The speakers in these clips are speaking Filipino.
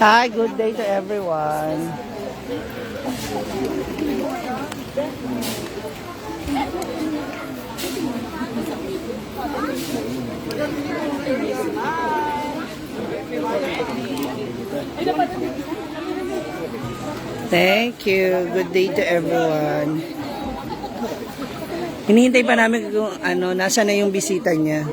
Hi, good day to everyone. Thank you. Good day to everyone. Hinihintay pa namin kung nasa na yung bisita niya.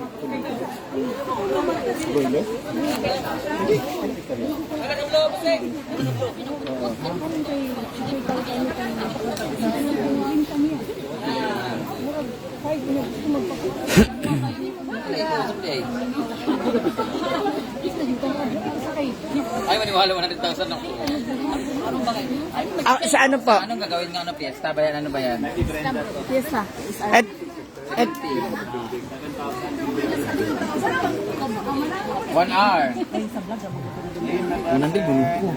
Ay, maniwala 100,000 ako. Sa ano po? Anong gagawin nga ng piyesta? Ba yan? Ano ba yan? Piyesta. At 1 hour. Anong bilbulog ko?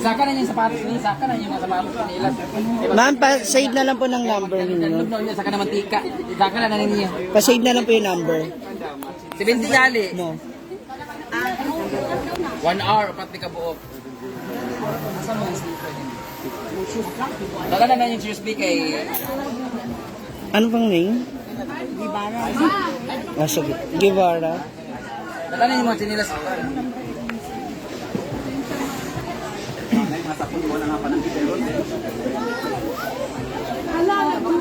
Saka na yung sapatos niya. Saka na yung sapatos nila. ma'am, pa-save na lang po ng number ninyo. Saka na mantika. Saka na niya. Pa-save na lang po yung number. 70 dali. No. 1 hour. Upat di ka buok. Saka na yung USB kay... Ano pang name? Ah, sige. Guevara. Saka na yung mga sinilas.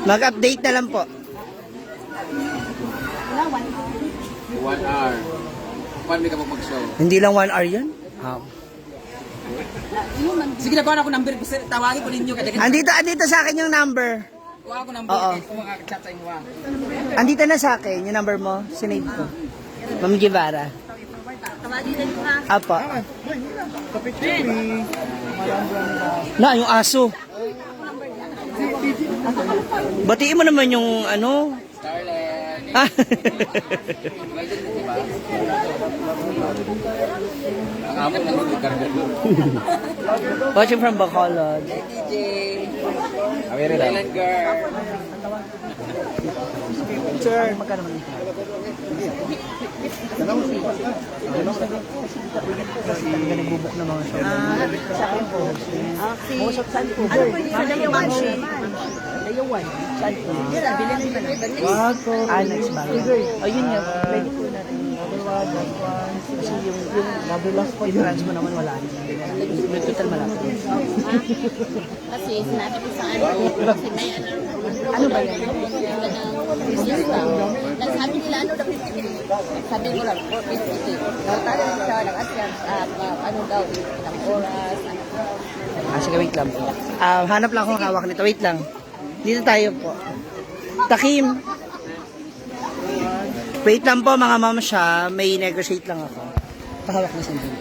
Mag-update na lang po. 1 hour. Paano di ka mag-show? Hindi lang 1 hour yan? Sige na, kuha ako number. Tawagin ko ninyo. Andito sa akin yung number. Kuha ako number. Oo. Kung makakachat sa inyo. Andito na sa akin yung number mo. Sinave ko. Ma'am Guevara. Apo. Na, yung aso. Batiin mo naman yung Starlet. Ah. Ang amon ng lugar dito. Watching from Bacolod. DJ. Awere lang. Island girl. Sir, magkano man ito? Nagbubuk na mga show. Sa akin po. Musok saan po? Ano po yung layuan? Layuan. Saan po? Wag po. Next bag. Ayun nga. Pwede po natin. Kasi yung i-trans mo naman wala. Yung total malapit. Kasi sinabi ko sa kasi may ano ba yan? Business lang. Sabi nila ano daw 50. Sabi ko lang 450. Tala siya nag-asyam ano daw ilang oras. Sige, wait lang po. Hanap lang akong hawak nito. Wait lang. Dito tayo po. Takim. Wait lang po mga ma'am siya. May negotiate lang ako. Pahawak na sandali.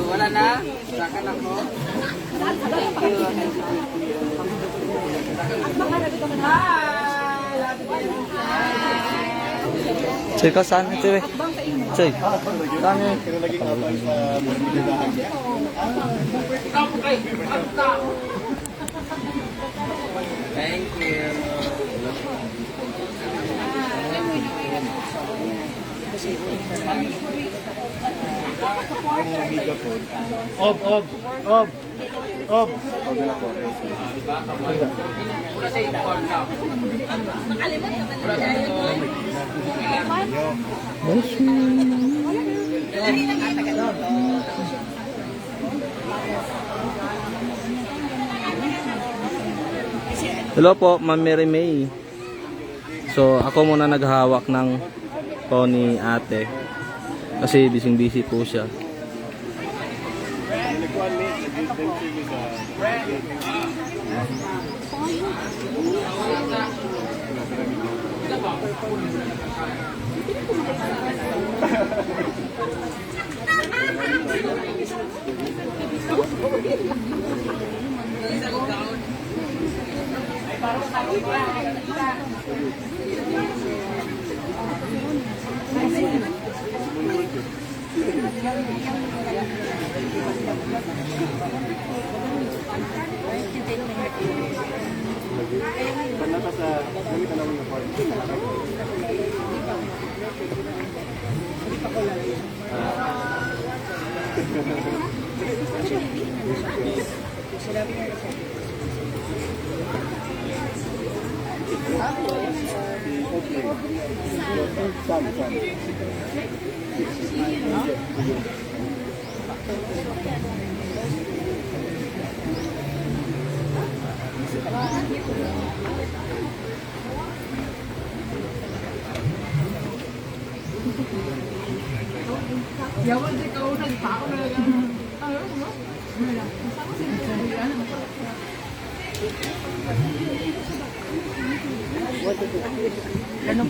Wala na. Saka na ko. Choy, ka saan? Choy. Choy. Saan yun? Thank you. Ob. Hello po, Ma'am Mary May. So, ako muna naghahawak ng pony ate. Kasi busy-busy po siya.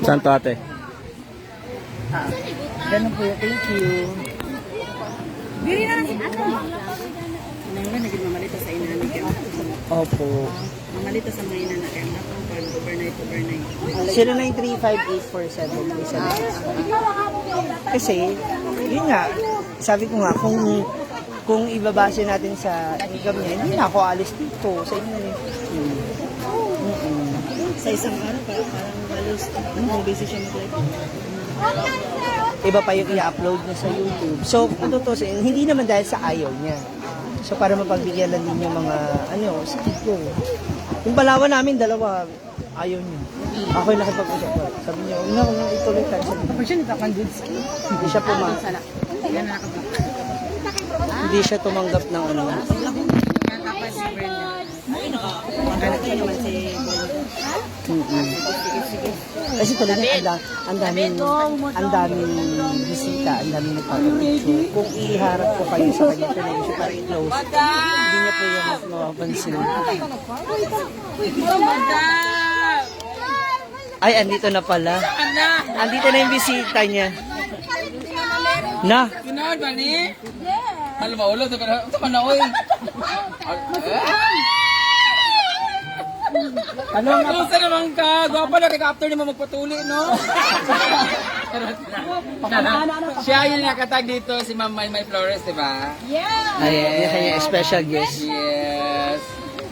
Saan to ate? Ganun po yun. Thank you. Nangga naging mamalita sa inanig ka. Opo. Mamalita sa mga inanig ka. Natong pag overnight. 09384737. Kasi, yun nga, sabi ko nga, kung ibabase natin sa income niya, hindi na ako alis dito sa inyo. Sa isang araw, parang halos busy siya mag-live. Iba pa yung i-upload niya sa YouTube. So, kung tutusin, hindi naman dahil sa ayaw niya. So, para mapagbigyan lang din yung mga, sige ko. Yung palawan namin, dalawa, ayaw niya. Ako yung nakipag-usap ko. Sabi niya, huwag na ituloy tayo. Sabi siya, hindi siya pumanggap. Hindi siya tumanggap ng ano. Tapos si Brenda. Magalit niya naman si Kasi tuloy na ang daming bisita, ang daming nagpapapicture. Kung iharap ko kayo sa kanya, tuloy siya para i-close. Hindi niya po yung mapapansin. Ay, andito na pala. Andito na yung bisita niya. Na? Pinahal ba ni? Alam mo, ulo, ito ka na, oy. Ano nga naman ka? Gwapa na, after naman magpatuli, no? Siya yung nakatag dito, si Ma'am May Flores, di ba? Ay, yung kanya special guest. Yes.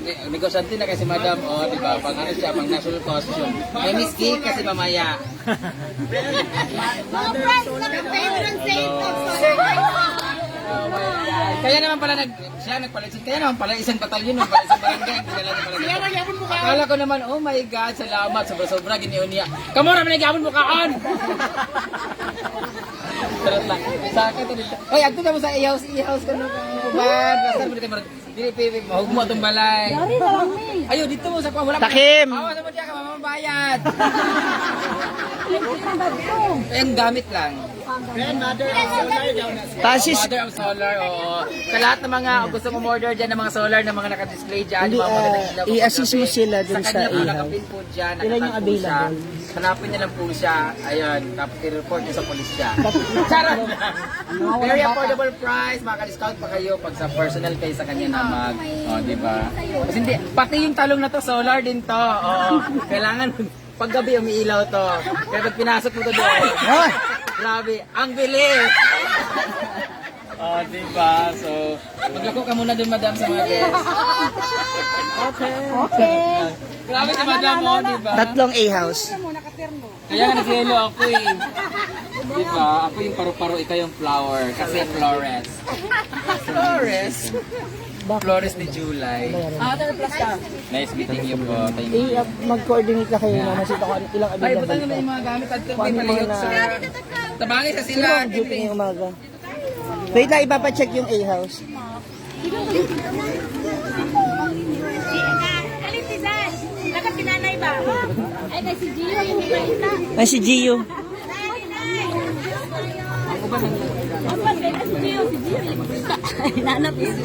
Negosyante na kasi Madam, di ba? Pang ano siya, pang national costume. May Miss Kik kasi mamaya. Kaya naman pala siya nagpalit. Kaya naman pala isang batalyon, pala isang barangay. Akala ko naman, oh my God, salamat. Sobra-sobra, giniyon niya. Kamu naman nag-iamon bukaan! Sarot lang. Sa akin ito dito. Ay, agto ka mo sa i-house ka nung ubad. Basta mo dito mahugmo itong balay. Ayo, dito mo sa wala. Takim! Awa sa mo diya ka, mamabayad. Ang gamit lang. Pasis, Mother of solar, oo. Sa lahat ng mga gusto mong order dyan ng mga solar na mga naka-display dyan. Hindi, mga magaganda po i-assist mo gabi. sila dun sa kanya po ihaw. nakapin po dyan. Ilan yung nakatag po siya. available? Hanapin niya lang po siya. Ayun, tapos i-report niyo sa polis siya. Charot! Very affordable price. Maka-discount pa kayo pag sa personal kayo sa kanya na mag. O, di ba? Kasi hindi, pati yung talong na to, solar din to. Oo. Kailangan paggabi umiilaw to. Kaya pag pinasok mo to doon. Grabe, ang bilis! Oh, diba? So, maglako ka muna dun, madam, sa mga guests. okay. Grabe si madam, oh, diba? Tatlong A-house. Kaya nga nag-yelo ako eh. Diba? Ako yung paru-paro, ikaw yung flower. Kasi Flores. Flores? Flores de July. Nice meeting you po. Thank you. Mag-coordinate na kayo na masita ko ilang Ay, available butan pa. na yung mga gamit at Kung may ano palihog mga sa... Tabangin sa Sino sila. ang duty ngayong umaga? Wait lang, ipapacheck yung A-house. Ay, si Gio. Hinanap yun.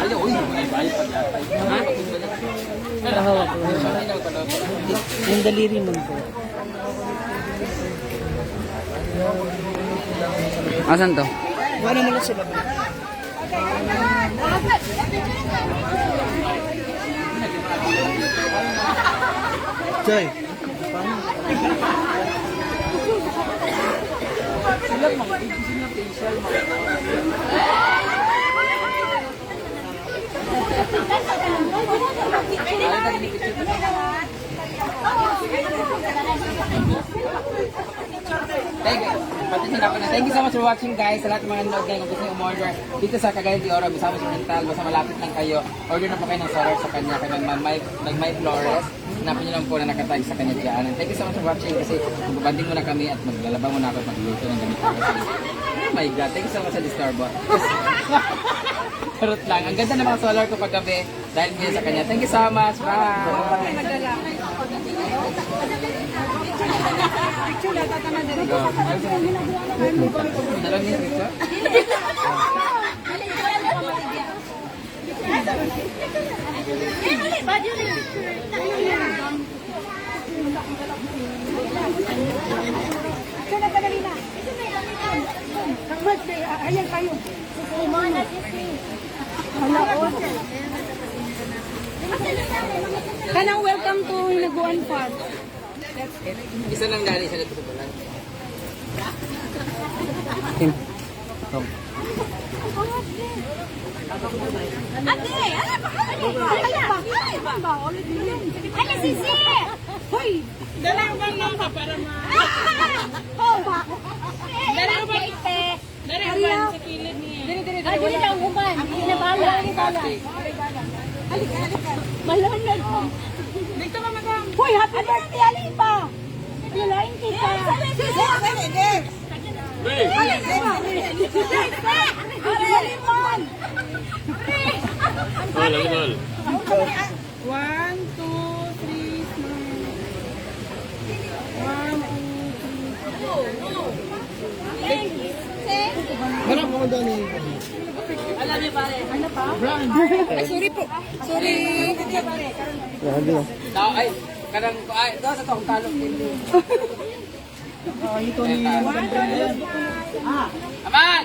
Ayaw, uy, may bayad pa yata. Ha? Nahawak ko. Yung daliri mo po. Asan to? Wala mo lang sila ba? Joy. Thank you so much for watching guys. Sa lahat ng mga nanood ngayon, kung gusto nyo umorder dito sa Cagayan de Oro, Misamis Oriental, basta malapit lang kayo, order na po kayo ng solar sa kanya, kay May Flores. Hanapin nyo lang po na nakatag sa kanya dyan. And thank you so much for watching kasi magbabanding muna kami at maglalaba muna ako at magluto ng ganito. Kasi, oh my God, thank you so much sa Disturbo. Charot lang. Ang ganda ng mga solar ko paggabi dahil ngayon sa kanya. Thank you so much. Bye! Dalawang niya picture? Ayan kayo. Kanang welcome to Hinaguan Park. Isa lang dali sa dito sa Ate! Ano ba? Ano sisi? Hoy! Dalawan lang ka para ma... Oh, ba? Dalawan ite. Dalawan sa kilid niya. Dili daw human. Kinabala. Malunod po. Dito ka magam. Hoy, happy birthday, Alipa! Pilain kita. One, two, three, smile. One, two, three. Harap mo doon eh. Ay, sorry po. Sorry. Grabe. Ay, kanang ay, daw sa tong talok din. Ito ni... Aman!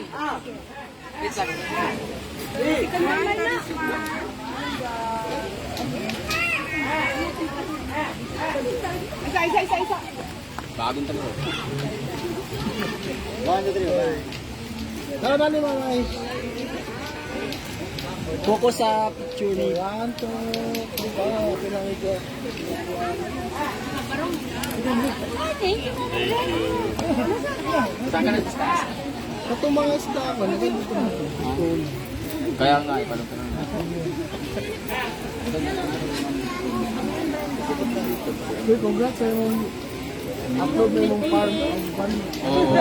Wait lang. Isa. Bagong talo. Tara na mga guys. Focus sa picture ni... 1, 2, 3, pinangito. Saan ka nag-discuss? Ito mga staff, ano ba dito? Kaya nga, ipalong ka na. Uy, congrats sa yung upload na yung farm. Oo.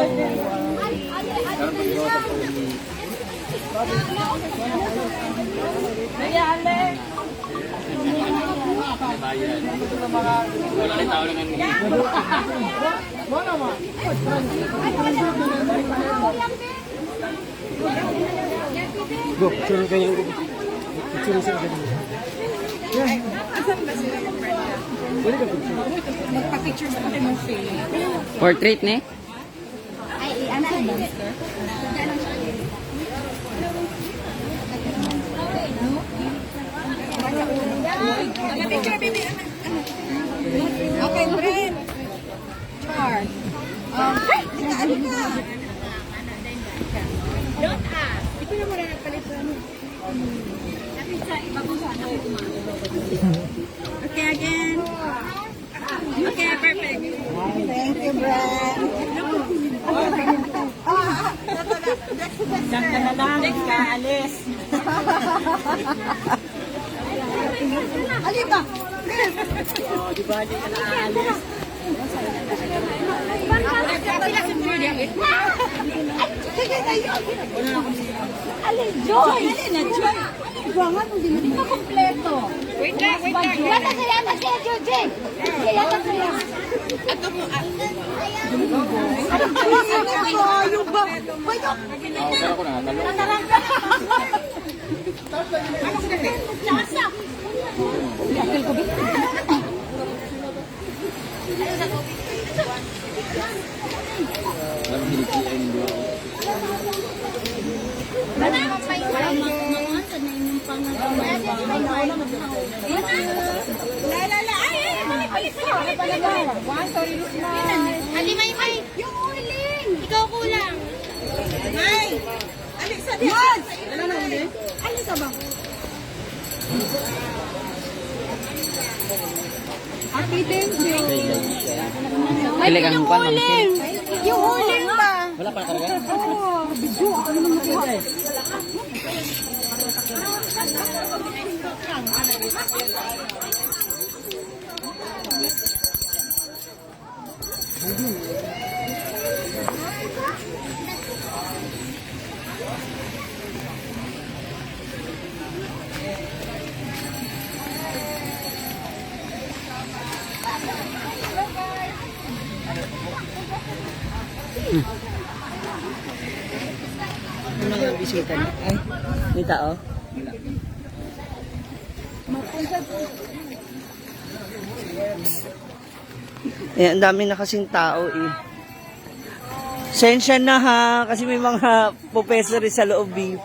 Pero pag-iwa sa po ni... Bayan. Wala rin tao lang ang Wala ma. Go, picture kayo. Picture sa ganito. Pwede ka picture. Magpa-picture sa kami ng film. portrait ni? Ay, answer monster. Picture, baby. Okay, friend. Char. Ay! Halika! Don't ask. Ito na muna nagpalit sa ano. Okay, again. Okay, perfect. Thank you, Brad. Diyan ka na lang. Alis. Halika! Di ba, hindi ka naaalis? Alin, Joy! Alin na, Joy! Buwangan mo din mo kompleto. Wait lang. Yata sa'yo, Joy! Yata sa'yo. Ato mo, yung ba? Pero ako nakatalo. Ali, May! Yung uling! Ikaw kulang! May! Ali, sa diyan! Ano na uling? Ali, sa ba? Ate, thank you. May yung uling! Yung uling ba? Wala pa nakarga? Oo. Bidyo, ano naman makuha? Yung mga bisita niya. Ay, may tao? Eh, ang dami na kasing tao eh. Sensya na ha, kasi may mga professor sa loob eh.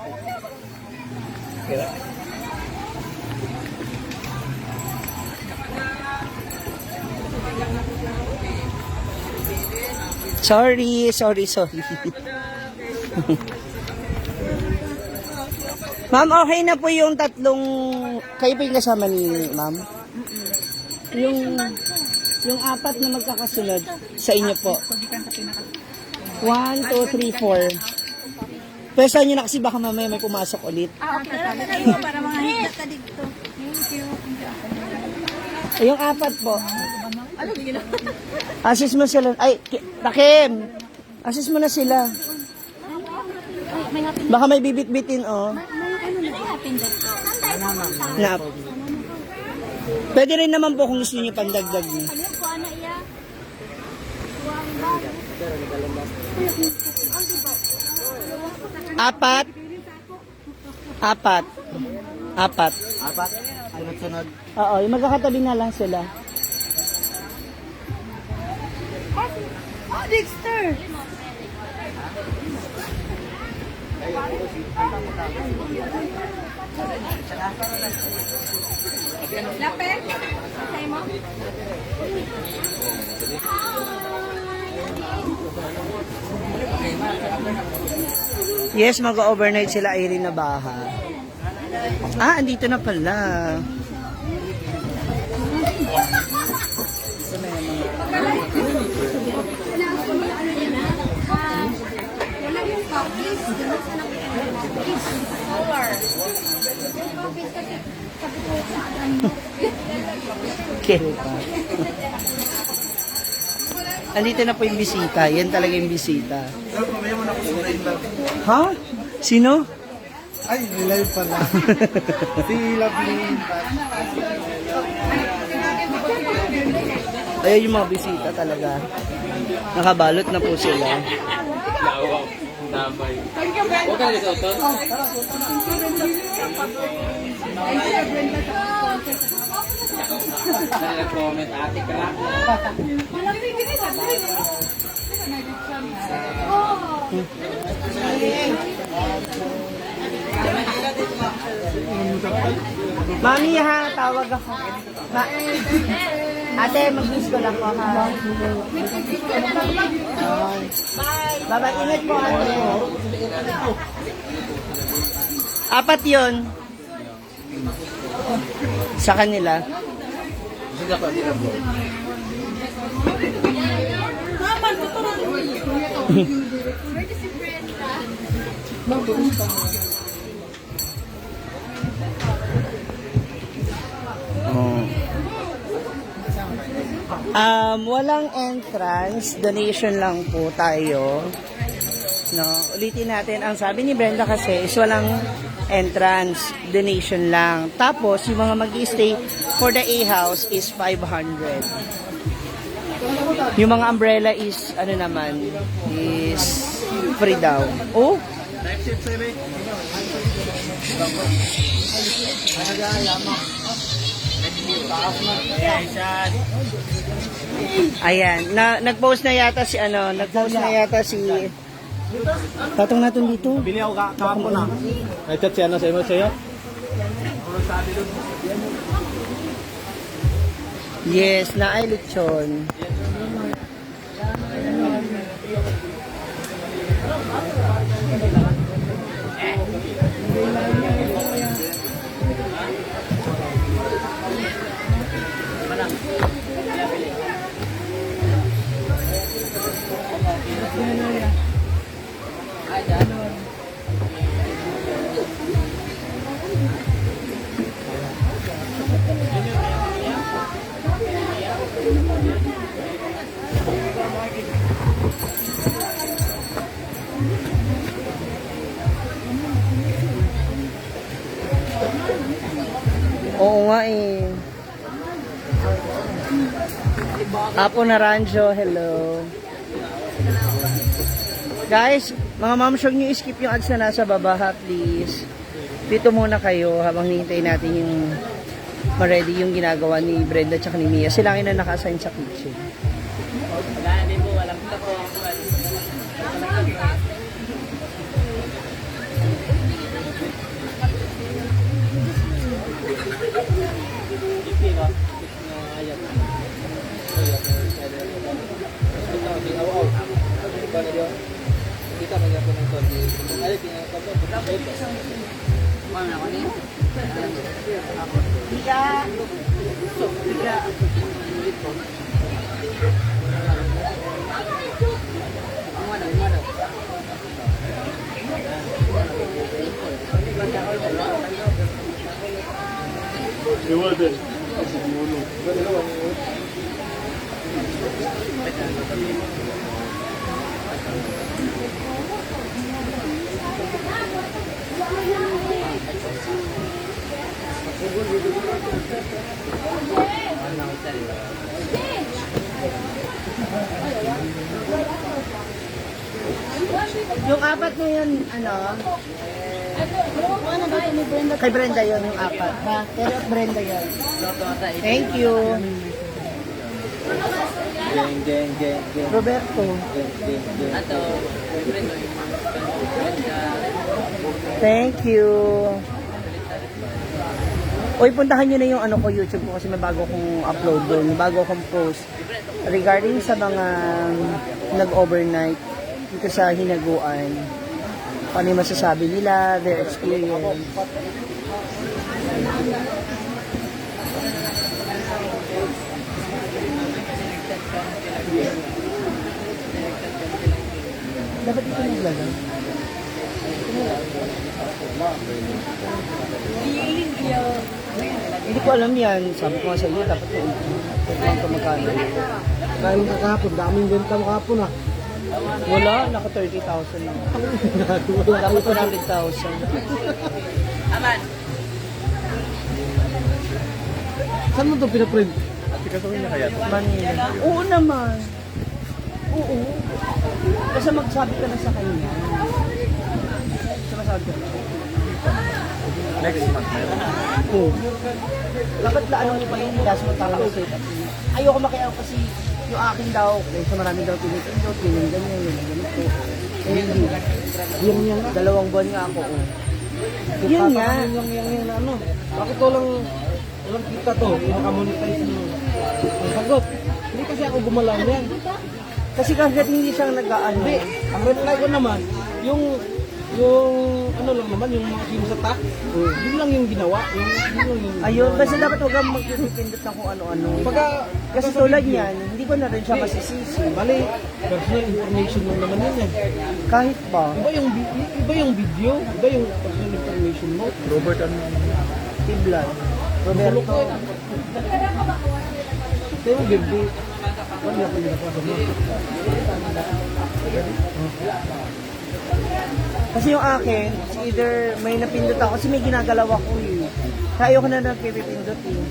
Sorry. Ma'am, okay na po yung tatlong... Kayo po yung kasama ni ma'am? Yung apat na magkakasunod sa inyo po. 1, 2, 3, 4. Pwesa nyo na kasi baka mamaya may pumasok ulit. Okay, para mga higit ka dito. Thank you. Yung apat po. Assist mo sila. Ay, Takim! Assist mo na sila. Baka may bibit-bitin, oh. Na. Pwede rin naman po kung gusto niyo pandagdag niyo. Apat. Sunod-sunod. Oo, yung magkakatabi na lang sila. Oh, Dexter! Lapel? Say mo? Yes, mag-overnight sila Irene na baha. Ah, andito na pala. Okay. Andito na po yung bisita. Yan talaga yung bisita. Ha? Sino? Ay, live pala. Si Lovely. Ayan yung mga bisita talaga. Nakabalot na po sila. Damay. Huwag ka nag-isot to? Nag-comment ate crack. Mami ha, tawag ako. Ate, mag-miss ko lang po ha. Bye-bye, ingat po ate. Apat yun. Sa kanila. Oh. Walang entrance, donation lang po tayo. No, ulitin natin, ang sabi ni Brenda kasi is walang entrance, donation lang. Tapos, yung mga mag-stay for the A-house is 500. Yung mga umbrella is, ano naman, is free daw. Oh! Ayan, nag-post na yata si Tatong natin dito. Bili ako kahapon na. Ay, chat si ano sa'yo? Yes, na ay lechon. Oo nga eh. Apo Naranjo, hello. Guys, mga ma'am, huwag nyo skip yung ads na nasa baba ha, please. Dito muna kayo habang hinihintay natin yung ma-ready yung ginagawa ni Brenda at ni Mia. Sila ang na naka-assign sa kitchen. Yung apat na yun, ano? Kay Brenda yun, yung apat. Ha? Pero Brenda yun. Thank you. Roberto. Thank you. Uy, puntahan nyo na yung ano ko, YouTube ko kasi may bago kong upload doon, may bago kong post regarding sa mga nag-overnight dito sa Hinaguan. Ano yung masasabi nila, their experience. Dapat ito naglagay. Hindi ko alam yan. Sabi ko nga sa iyo, dapat yung ito magkano. Dahil kahapon, daming benta mo kahapon ah. Wala, naka 30,000 lang. Dapat 100,000. Saan mo ito pinaprint? Manila. Oo naman. Oo. Kasi magsabi ka na sa kanya. Sumasabi ka na. Next month na yun. Oo. Dapat laano mo pa yun, last mo tama sa set up. Ayoko makiaw kasi yung akin daw, so marami daw pinipindot, yun yung ganyan, yun yung ganito. Eh, hindi. Yung 2 buwan nga ako. Yun nga. Yung ano. Bakit walang kita to? Pinaka-monetize mo. Ang sagot. Hindi kasi ako gumalaw yan. Kasi kahit hindi siyang nag-ano. Hindi. Ang reply ko naman, yung ano lang naman, yung mga sa tax, yun lang yung ginawa. Yung Ayun, basta dapat huwag kang magpipindot ng kung ano-ano. Kasi tulad niyan, hindi ko na rin siya masisisi. Bali, personal information lang naman yun eh. Kahit pa. Iba yung video, iba yung personal information mo. Robert, ano? Tiblan. Roberto. Kaya mo, baby, Kasi yung akin, either may napindot ako, kasi may ginagalaw ako eh. Kaya ayoko na nagpipindot eh.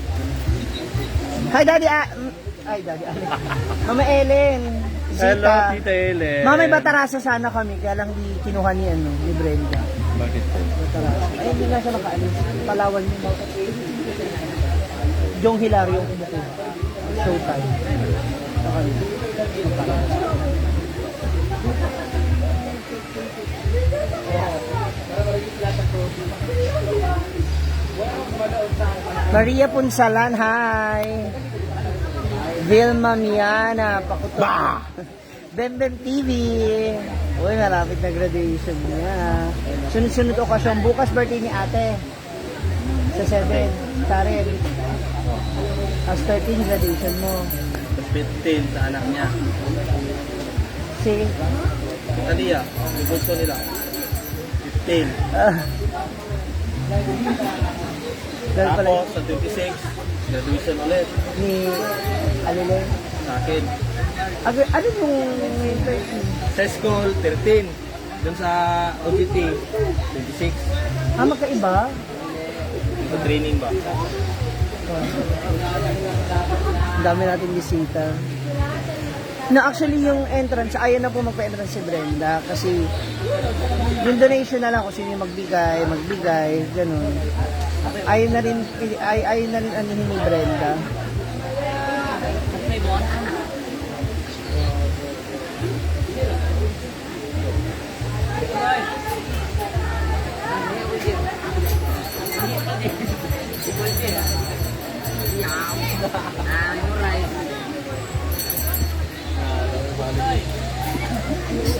Hi, Daddy Ay, Daddy Ali. Mama Ellen. Hello, Zita. Tita Ellen. Mama, may batarasa sana kami, kaya lang di kinuha ni, ni Brenda. Bakit po? Batarasa. Ay, hindi nga siya nakaalis. Palawan niyo. Jong Hilario yung kumukuha. Showtime. Sa kanya. Maria Punsalan, hi! Vilma Miana, pakutok. Bembem TV. Uy, malapit na graduation niya. Sunod-sunod okasyon. Bukas birthday ni ate. Sa 7. Karen. As 13 graduation mo. Tapos 15 sa anak niya. Si... Talia, yung bunso nila. 15. Girl pala Ako sa 26, graduation ulit ni Alile. sa akin. Ano yung 13? Sa school, 13. Doon sa OPT, 26. Ah, magkaiba? Sa training ba? Ang dami natin bisita. Na actually yung entrance, ayaw na po magpa-entrance si Brenda kasi yung donation na lang kung sino yung magbigay, ganun. Ayaw na rin anuhin ni Brenda.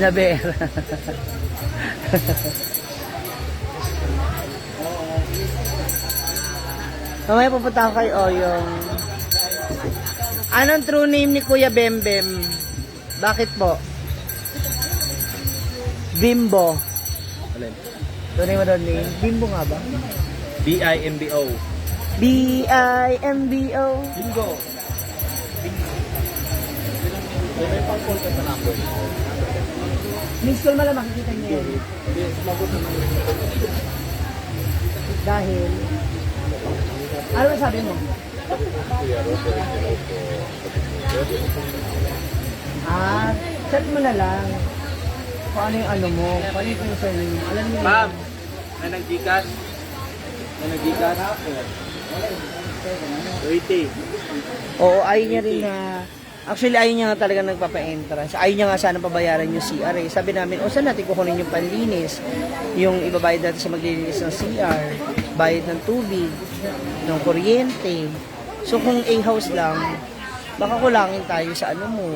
Snabera. Mamaya pupunta ako kay Oyong. Anong true name ni Kuya Bembem? Bakit po? Bimbo. Alin? Tunay mo doon name? Bimbo nga ba? BIMBO. B-I-M-B-O. Bingo. May pang-call ka sa number. Miss call mo lang makikita niyo yun. Dahil, ano ba sabi mo? Chat mo na lang. Kung ano yung ano mo, kung ano yung concern mo. Alam niyo Ma'am, may nag-Gcash? May nag-Gcash? 30. Oo, ayaw niya rin na... Actually, ayaw niya nga talaga nagpapa-entrance. Ayaw niya nga sana pabayaran yung CR eh. Sabi namin, saan natin kukunin yung panlinis? Yung ibabayad natin sa maglilinis ng CR, bayad ng tubig, ng kuryente. So, kung A-house lang, baka kulangin tayo sa ano mo.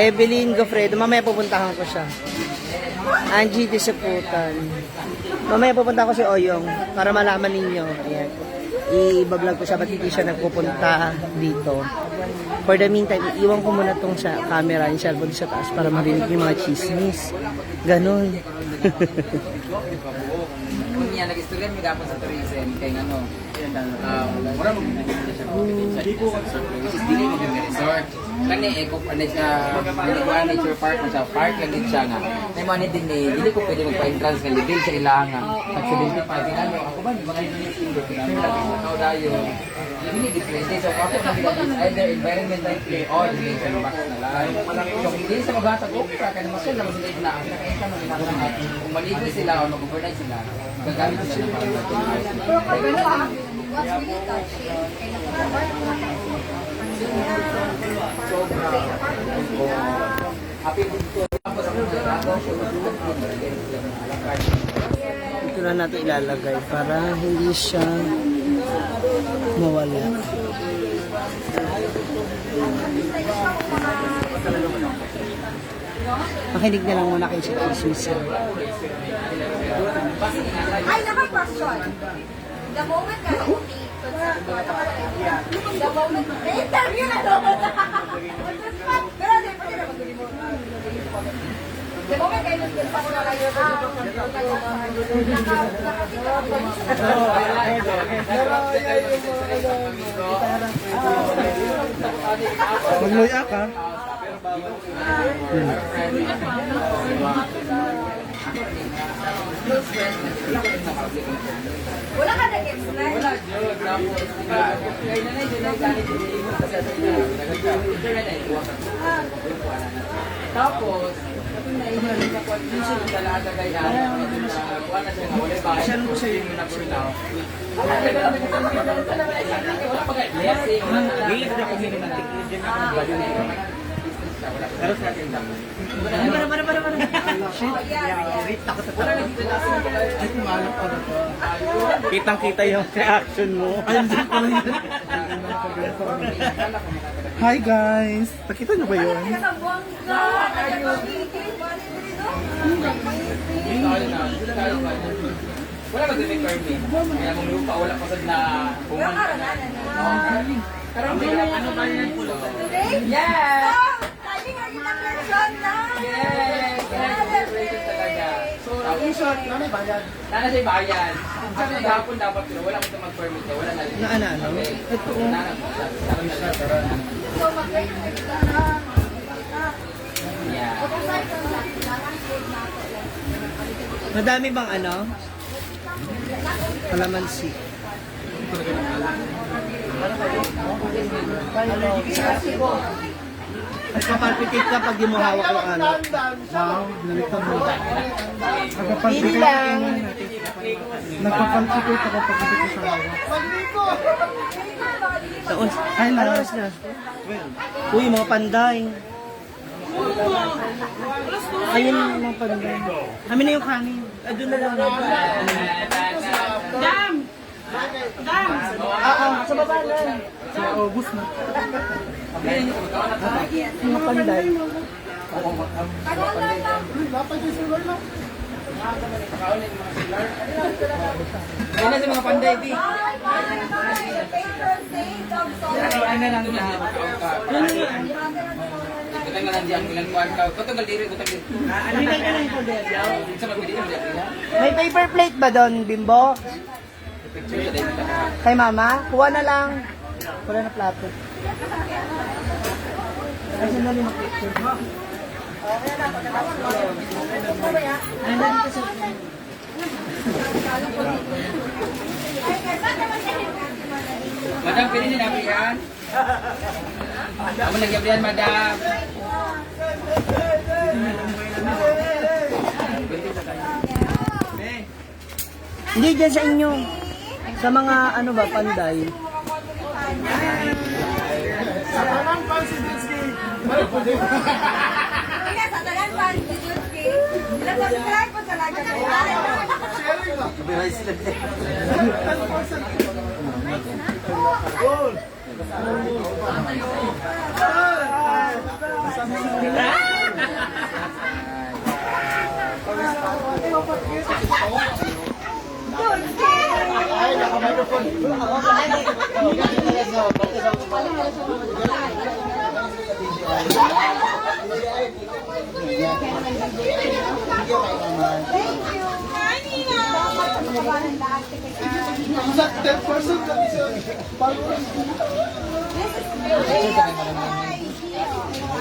Evelyn Gofredo, mamaya pupuntahan ko siya. Angie Disaputan. Mamaya pupunta ko si Oyong para malaman ninyo. Ayan. I-vlog ko siya ba't hindi siya nagpupunta dito. For the meantime, iwan ko muna tong sa camera, yung cellphone sa taas para marinig yung mga chismis. Ganon. Kung niya nag-istorya, may gapon sa tourism, kay ano, mura mo binigyan siya confidential which is dili mo yung resort. Kani, kung ano siya, mga nature park na siya, park lang din siya nga. May mga din dili ko pwede magpa-entrance nga, legal siya ilangan. Pag 75, ano, ako ba, mga hindi ako dayo. Hindi different. So, ako na either environmental play or nature park na lang. So, kung hindi sa mabatag, okay, kaya naman sila, mas hindi na, pinakainta mo ginagawa. Kung maligo sila o mag-overnight sila, gagamit sila ng parang Ito na natin ilalagay para hindi siya mawala. Makinig na lang muna kayo sa chismis. Ay, naka-question. The moment ka the moment interview na doon. Pero hindi, pwede na mag-uli mo. The moment kayo nag-ilipa ko na kayo. Magluya ka. Wala ka na gets na. Wala, Jod. Tapos, diba, kaya na Jod, nagkani Jod, iiwan kasi sa inyo. Nag-picture na iiwan ka. Tapos, kapag naiwan na po, hindi siya talaga kaya. Kuha na siya nga, wala ba? Siya nung siya yung nabulaw. Wala pa kayo. Blessing. Hindi na kung hindi naman tikid dyan ako ng value na yun. Pero sa akin lang. Kitang-kita yung reaction mo. Hi guys! Nakita nyo ba yun? Wala ka din permit. Kaya mong lupa, wala pa sad na pumunta na. Pero hindi lang ano ba yan? Yes! Yes! Celebrated talaga. So, in short, nanay bayan. Nanay siya bayan. Sabi na gahapon dapat pero wala ko mag-permit niya. Wala na rin. Ano? Ito. Yeah. Madami bang ano? Kalamansi. Nagpapalpitate ka pag di mo hawak yung ano. Wow, nalito mo. Nagpapalpitate lang. Nagpapalpitate ako pag hindi ko sa hawak. Taon. Ay, lalas na. Uy, mga panday. Ayun yung mga panday. Amin na yung kanin. Doon na lang. Dam! Dam! Sa baba na. Sa August na. Mga panday. Yan na sa mga panday, di. Ano na lang na. Ito nga lang diyan, ilang kuwan ka. Kutong diri, kutong diri. Sa magpili mo diyan. May paper plate ba doon, Bimbo? Picture siya din. Kay Mama? Kuha na lang. Wala na plato. Ay, sandali mag-picture. Madam, pili ni nabi yan. Ako nagyabihan, madam. Hindi, dyan sa inyo. Sa mga ano ba, panday.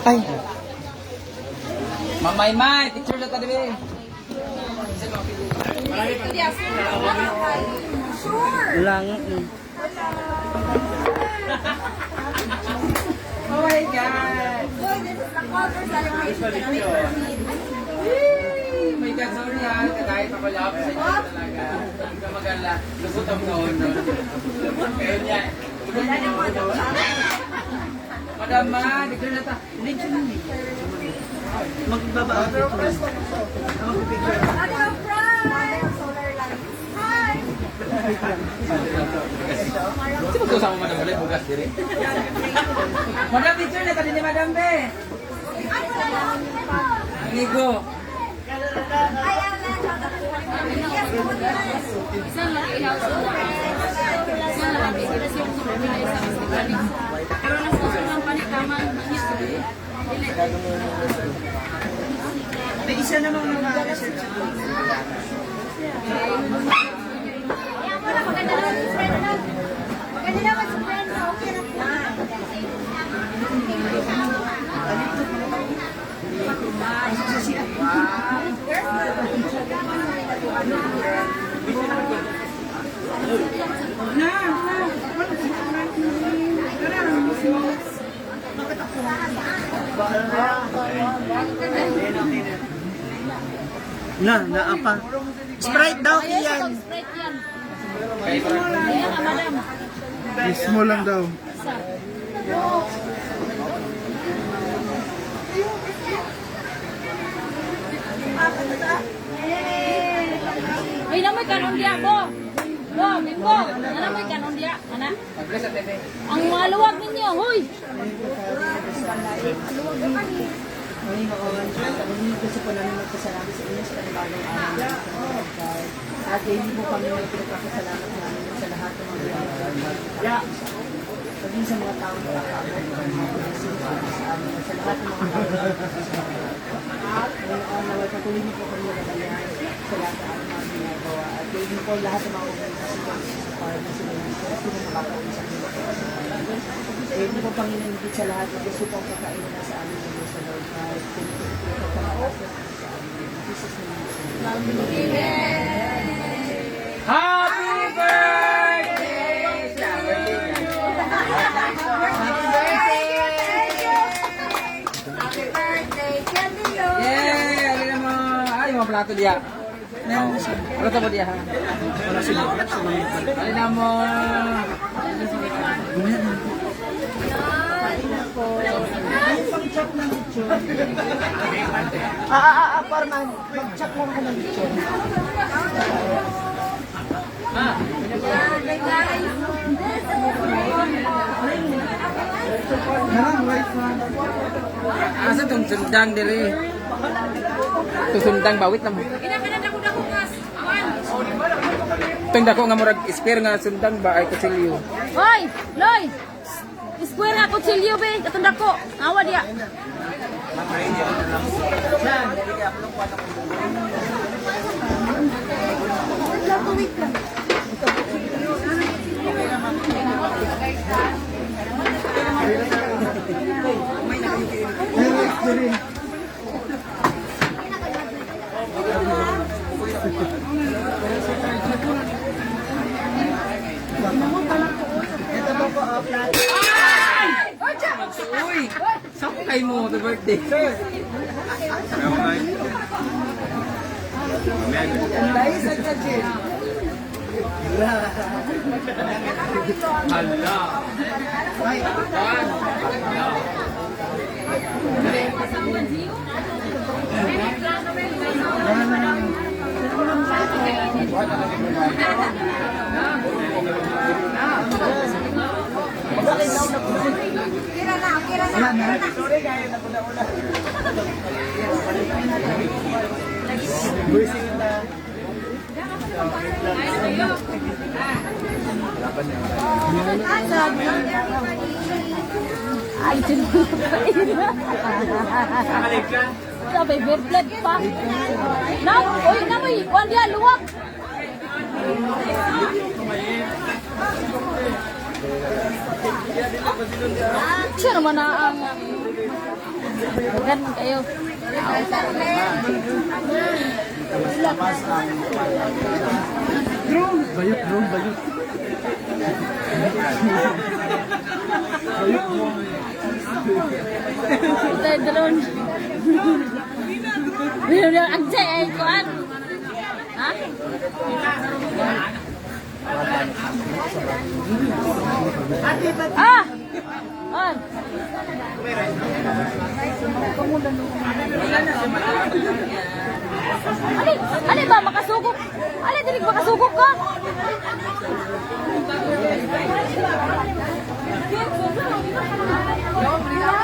Ay, Mamay, may, picture na tayo. lang. Oh my God! My God, sorry ha. Kahit ako lang sa inyo talaga. Hindi ka magala. Lusot ang noon. Kaya niya. Madam ma, picture na ta. Magbaba ang picture. Mag-picture. Sino magkasama madam? Wala bugas diri. Madam, picture na tayo ni Madam Be. Amigo. May isa namang nag-research. Maganda naman si friend. Maganda naman si friend. Okay na. Naapa. Sprite daw iyan. Sprite yan. Kaya Ayan, madam. Mismo lang daw. Ay, namoy kanon dia, Bo. Bo, Bimbo. Namoy kanon dia, anak. mag-bless sa TV. Ang maluwag ninyo, huy. Kasi po namin magpasalamat sa inyo sa panibagong araw. At hindi po kami pinagpapasalamat namin sa lahat ng mga ginagawa. Paging sa mga taong nakakabot ng mga blessing para sa amin sa lahat ng mga taong ngayon, naway patuloy niyo po kami nagalayan sa lahat ng aming mga ginagawa. At hindi po lahat ng mga organisasyon para na sila ng sino makakauwi sa kanila po. Hindi po Panginoon higit sa lahat at gusto po ang kakainan na sa amin ng Diyos sa Lord. At pinipili po sa amin. Jesus name. Happy birthday! Siya, birthday niya. Yay! Alin mo. Ay, mga plato diya. Plato mo diya ha? Alin mo. Parman, mag-check lang ako ng lechon. Asa itong sundang diri? Itong sundang bawit na mo. Itong dako nga murag spear nga sundang ba ay kutsilyo. Hoy, Loy. Square nga kutsilyo, be. Katunda ko. Awa dia. Uy! Sakay mo the birthday. Hala. Ay, sabi, beblet pa. Now, oy, namoy, kuan dia luwak. Siya naman na ang ganun kayo. Bayot. Ito yung drone. Bilang ang chay ay kuan. Ha? Ah! On. Ali ba makasugok? Ali dili makasugok ka?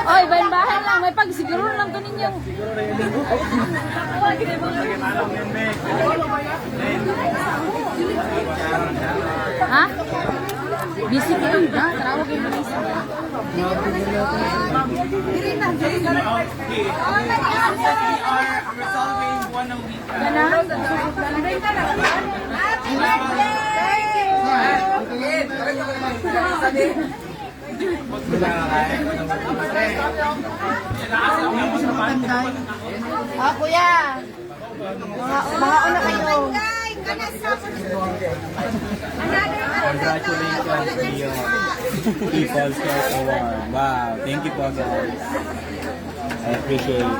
Oy, bahan lang may pagsiguro lang to ninyong. Ha? Busy kayo na, tarawag yung Melissa. Ah, kuya. Mga una kayo. Congratulations, Leo. People's Choice Award. Wow, thank you po guys. I appreciate it.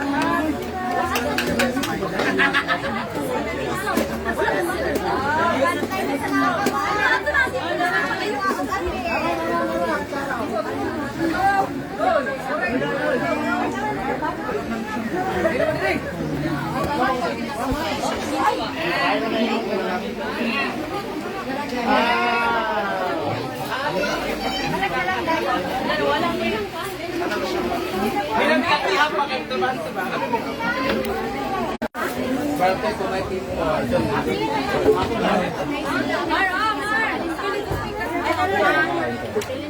Perfect kung may team po.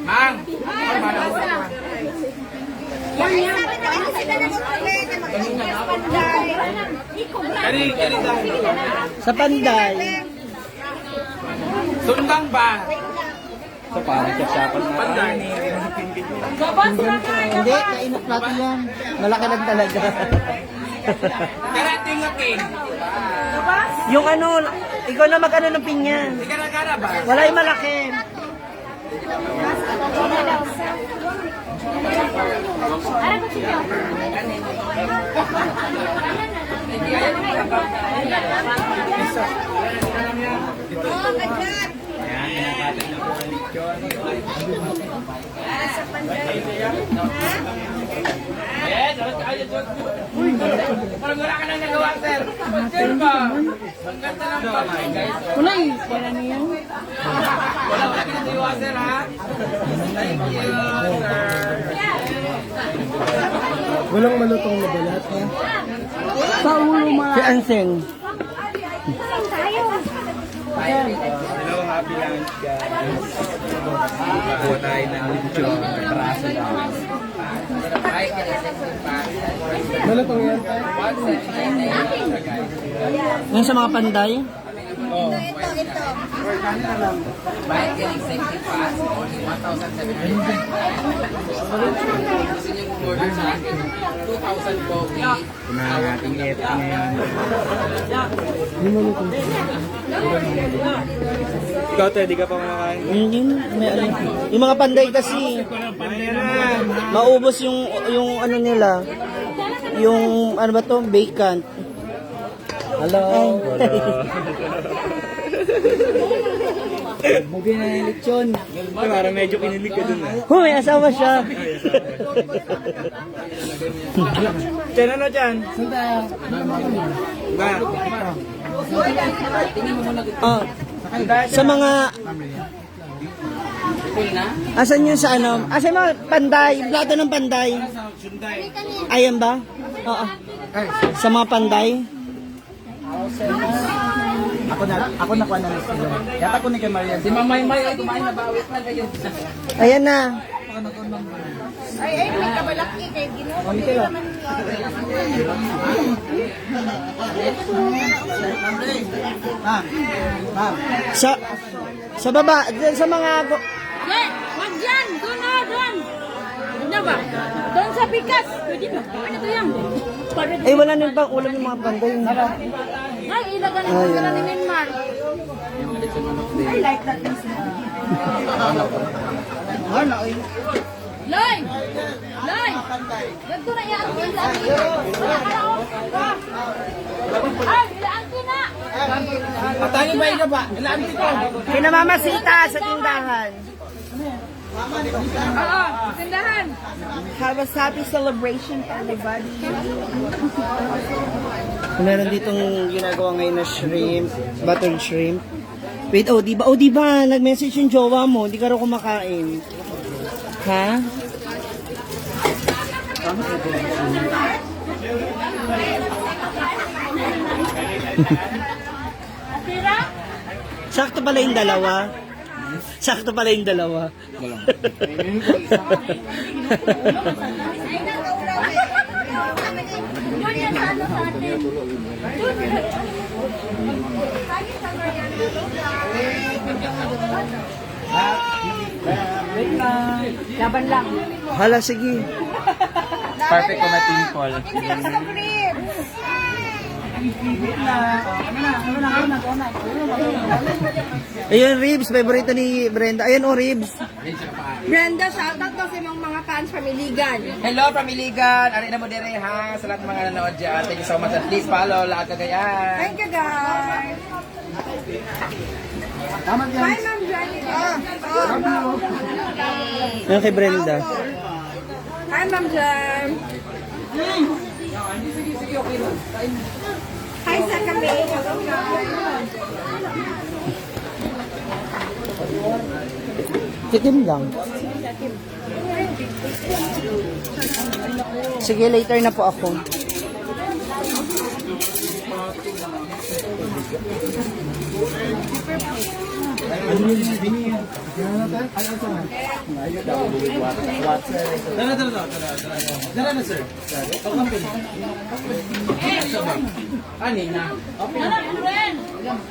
Mang! Sa Panday. Sundang ba? So parang kyasapan na. Panday. Hindi, kainok natin yan. Malaki lang talaga. Karating nga king. Yung ano, ikaw na mag-ano ng pinya. Gara-gara ba? Wala yung malaki. Parang wala ka nang nagawa, sir. Sir ba? Ang ganda ng pamay, guys. Wala eh. Kaya na yan. Wala ka nang nagawa, sir, ha? Thank you, sir. Walang malutong na balat, ha? Sa ulo mga. Si Anseng. Hello, happy lunch guys. Ako tayo ng lechon. Praso lang. Ay, kinasensing pa. Malutong yan, tayo. Yan sa mga Panday. Bayad ka ng safety pass, only 1,700. Gusto niyo order sa akin, 2,000 po. Ito na ang ating eto ngayon. Ikaw, Ted, di ka pa kumakain? Yun, may ano. Yung mga Panday kasi, maubos yung ano nila. Yung ano ba to? Vacant. Hello. Mubi na yung lechon. Parang medyo kinilig ka dun eh. Oh, may asawa siya. Diyan, ano dyan? Ba? Oh, sa mga... Asan yun sa ano? Asan mga Panday? Plato ng Panday? Ayan ba? Oo. Sa mga Panday? Ako nakuha na ng silo. Yata ko ni kay Maria. Si Mamay May ay kumain na bawit na kayo. Ayan na. Ay, may kabalaki kay Ginoo. Sa baba, dyan sa mga... Yan, wag dyan. Doon na, doon. Ano ba? Doon sa pikas. Pwede ba? Ano to yan? Eh, wala nang pang ulam yung mga Panday. Ay, ilagan ang pagkala ni Minmar. Loy! Loy! Ganito na yan. Ay, ilaan na! Patangin ba ito ba? Ilaan ko. Kinamamasita sa tindahan. Oo, tindahan. Have a happy celebration, everybody. Meron ditong ginagawa ngayon na shrimp, buttered shrimp. Wait, oh, di ba? Oh, di ba? Nag-message yung jowa mo, hindi ka raw kumakain. Ha? Sakto pala yung dalawa. Sakto pala yung dalawa. Doon yan sa ano sa atin. Laban lang. Hala, sige. Perfect kung may team call. Ayun, ribs. Favorito ni Brenda. Ayun, oh, ribs. Brenda, shoutout daw sa mga fans from Iligan. Hello from Iligan. Ari na mo dire ha sa lahat ng mga nanood dyan. Thank you so much. At please follow lahat kagayan. Thank you, guys. Bye, Ma'am Jenny. Ayun kay Brenda. Hi, Ma'am Jen. Hi, sa kami. Hello, guys. Tikim lang. Sige, later na po ako. Dala na, sir. Ani na.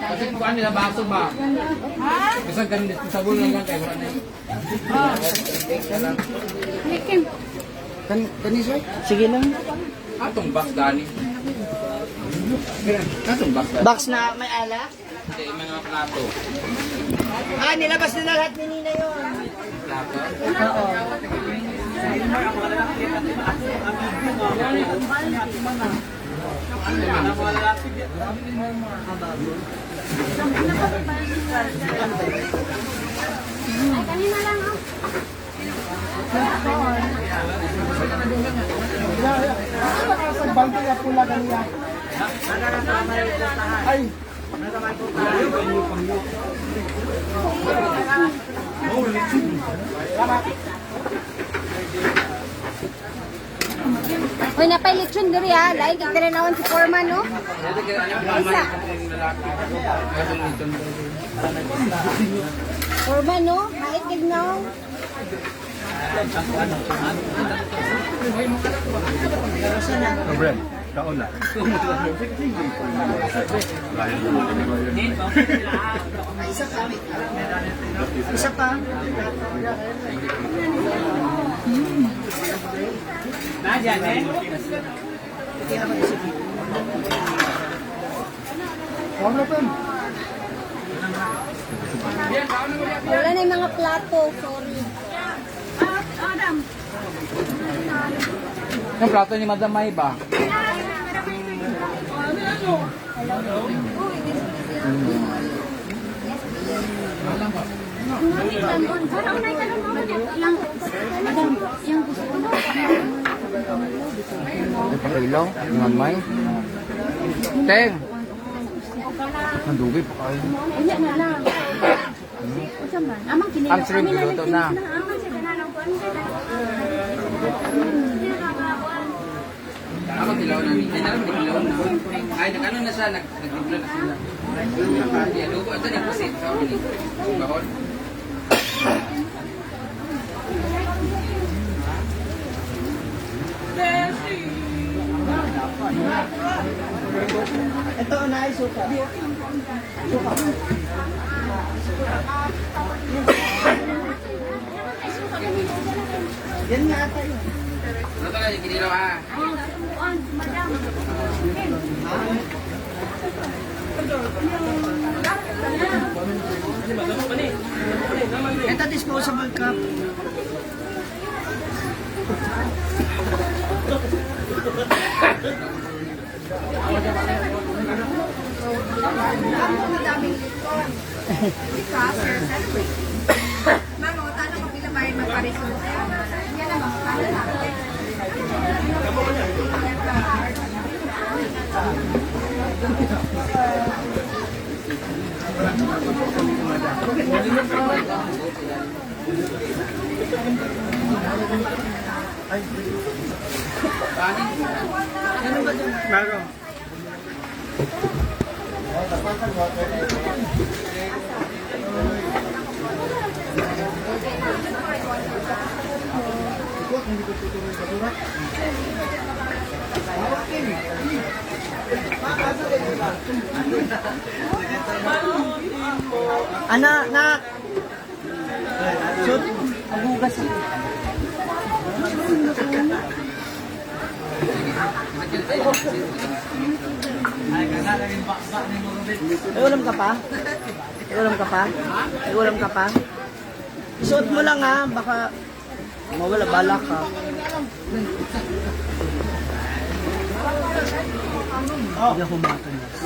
Kasi kuan nila baso ba? Kasi ganun sa bulong lang kay wala na. Kani, sir? Sige lang. Atong box gani. Atong box gani. Box na may ala? Hindi, mga plato. Ah, nilabas nila lahat ni Nina yun. Plato. Oo. Kanina lang, ha? Uy, napay lechon diri ha. Lain kay naon si Foreman no. Isa. Foreman no, hait kay naon. Brent, kaon na. Isa pa. Wala na yung mga plato, sorry. Yung plato ni Madam May ba? Ilaw, Madam May. Teng. Nandugi pa kayo. Ang shrimp luto na. Ako tilaw na ni. Ay, nalang tilaw na. Ay, nag-ano na siya, nag-timpla na sila. Ay, luto. Ito ni Pusit. Sabi ni. Bahon. Ito na ay suka. Suka. Yan nga ata yun. Luto na yung kinilaw ha. Ito disposable cup. Mama, tanong kung ilan ba yung magparisun. Yan na, Meron. Anak, nak. Shoot. Maghugas ako. May ulam ka pa? May ulam ka pa? May ulam ka pa? Isuot mo lang ha, baka mawala bala ka. Hindi ako matanas.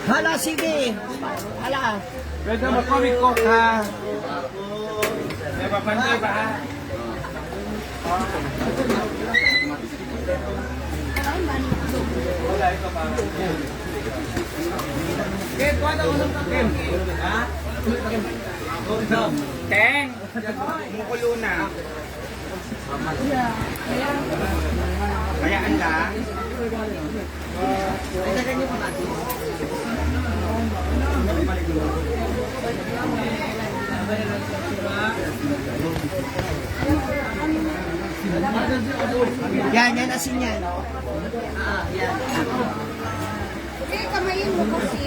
Hala, sige. Hala. Pwede mag-comic ko ka. May papantay ba ha? Ken, kuha na ulam ka, Ken. Ha? Ken! Mukulo na. Hayaan ka. Yan asin yan. Yan. Eh, kamayin mo kasi.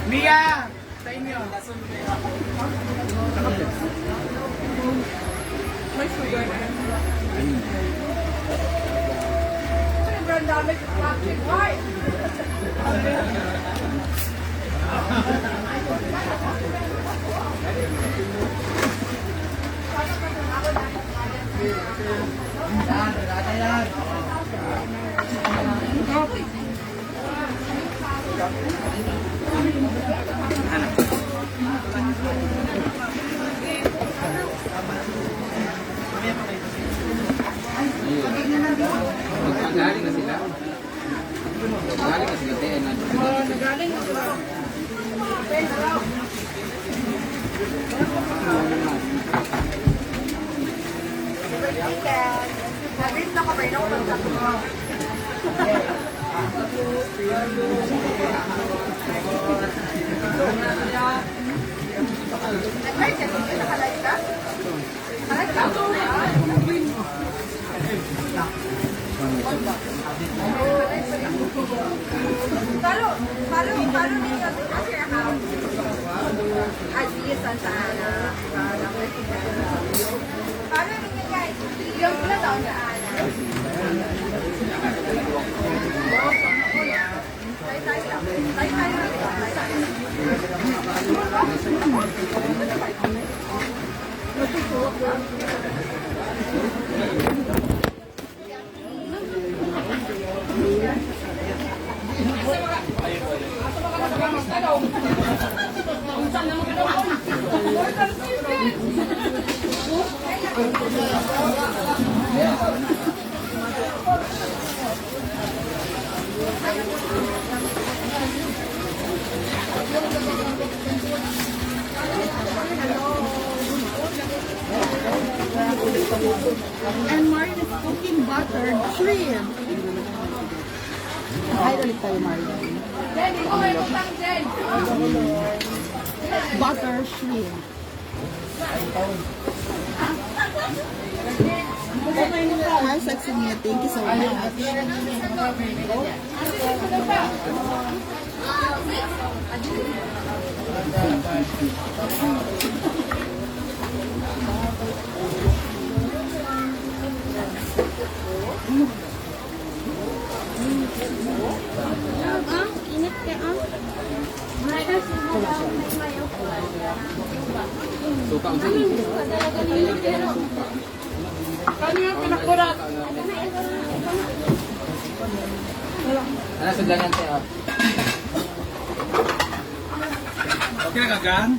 Mia! Sa inyo. May sugar na. Sobrang dami sa plastic. Why? Galing na sila. Galing na sila. Nagaling mo ba? Nabit na ka ba yun? Nakalive ka? Follow me on your account. Aziz Santa Ana. Follow me guys. Yung pala daw na Ana. And Marian is cooking buttered shrimp. Ay, ulit tayo, Mario. Butter shrimp. Hi, sexy Mia. Thank you so much. Init ka, Suka ang sa'yo. Kano yung pinakurat? Ano sa ganyan tayo? Okay na kagang?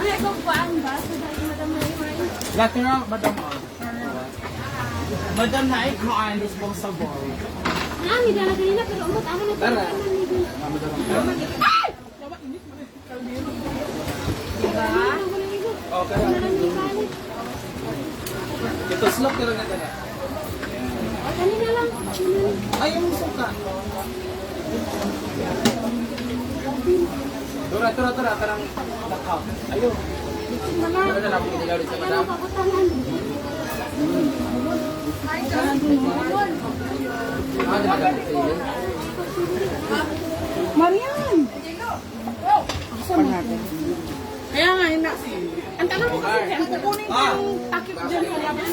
Ay, kung paan ba? So, dahil madam na yung Lateral, madam. Madam na ay kuhaan disposable. Nami dala kanina pero umot ako na Tara. Okay. Ito slok ka rin na tala. Kanina lang. Ay, yung suka. Tura. Karang Lakaw. Ayun. Tura na lang kung ulit sa madam. Pakutangan. Ah, di madam sa iyo. Marian! Kaya nga, yun na. Ang tanong ko kasi, ang kukunin ko yung takip dyan sa labas.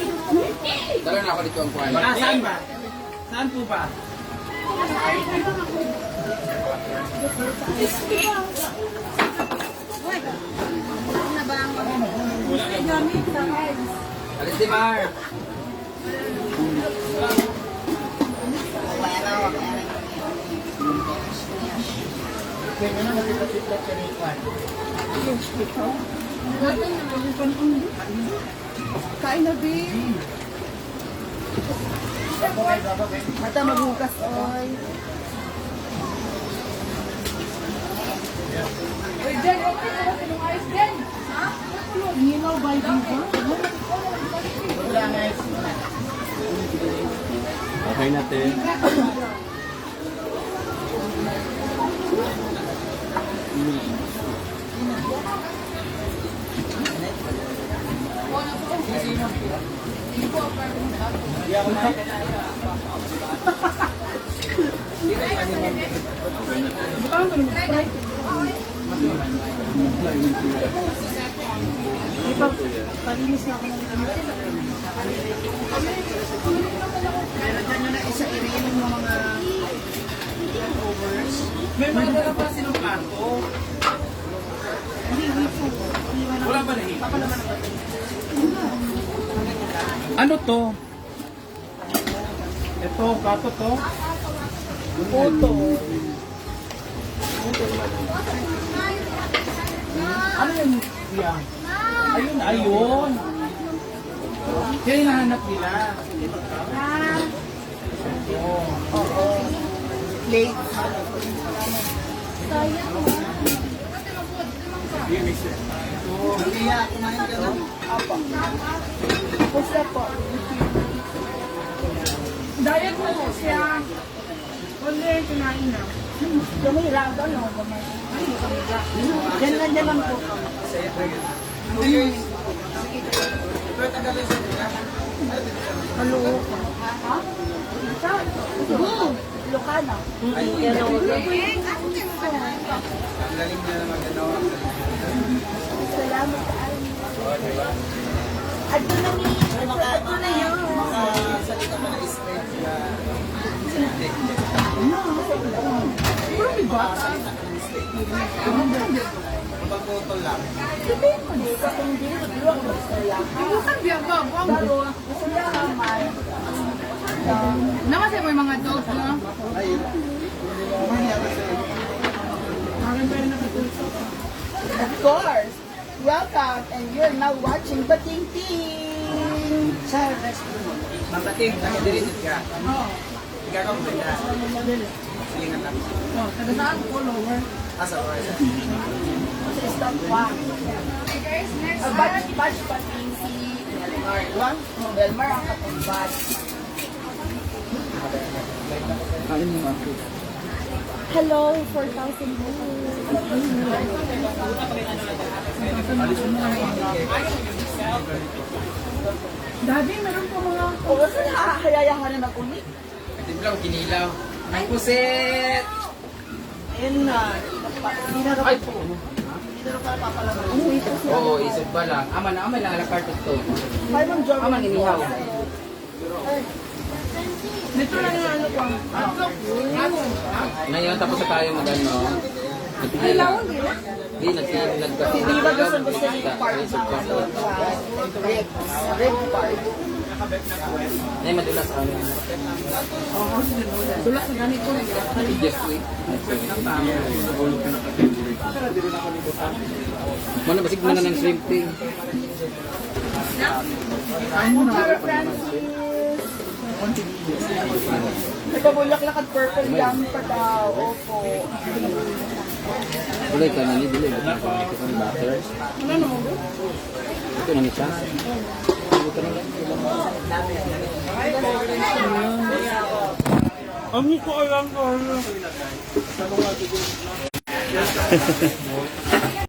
Dala na ako dito ang kuhan. Ah, saan ba? Saan po ba? Alis di Mar. Kain na, babe. Mata maghugas, oy. Okay na, te. May mga dala pa silang plato. Wala ba nahi? Ano to? Ito, plato to? Puto. Ano yung yan? Ayun. Kaya hinahanap nila. Late. Iya, kumain ka na? Apa. Pusta po. Diet mo siya. Wala yung kinain na. Gumira ka, no? Diyan lang po. Ano? Ha? Ilocana. Salamat sa amin. Ato na ni. Ato na yun. Salita mo na straight na. Puro may box. Mapagputol lang. Sabihin mo na, kung hindi ko dilo ako istorya. Yung kan biya ba? Pero, gusto niya naman. Nakasay mo yung mga dogs, no? Of course. Welcome, and you're now watching Bating Ting. Mabating, kami diri ka. Ikaw kang benda. Silingan lang. Taga-saan ko, lower. Asa ko asa. Batch pating si Belmar. Lang, Belmar ang katong batch. Hello, 4,000 mo. Daddy, meron po mga... O, kasi hahayayahan na nag-unik. Hindi mo lang kinilaw. Ang pusit! Ayun na. Hindi na Ay! Ano ito siya? Oo, isog ba lang. Aman lang ala kartot to. Kaya mong job. Aman inihaw. Dito lang yung ano ko. Ngayon tapos na tayo mag-ano. Ay, lawon din. Hindi, nagkasi. Di ba gusto niyo yung part Isog pa. red part? Ay, madulas ano. Tulak na ganito. Just wait. Mana basig mo na ng shrimp thing. Nagpabulak at purple yum pa daw. Opo. Bulay ka na ni dili ba ito ang butter. Ito na ni chance. Ang ko alam ko.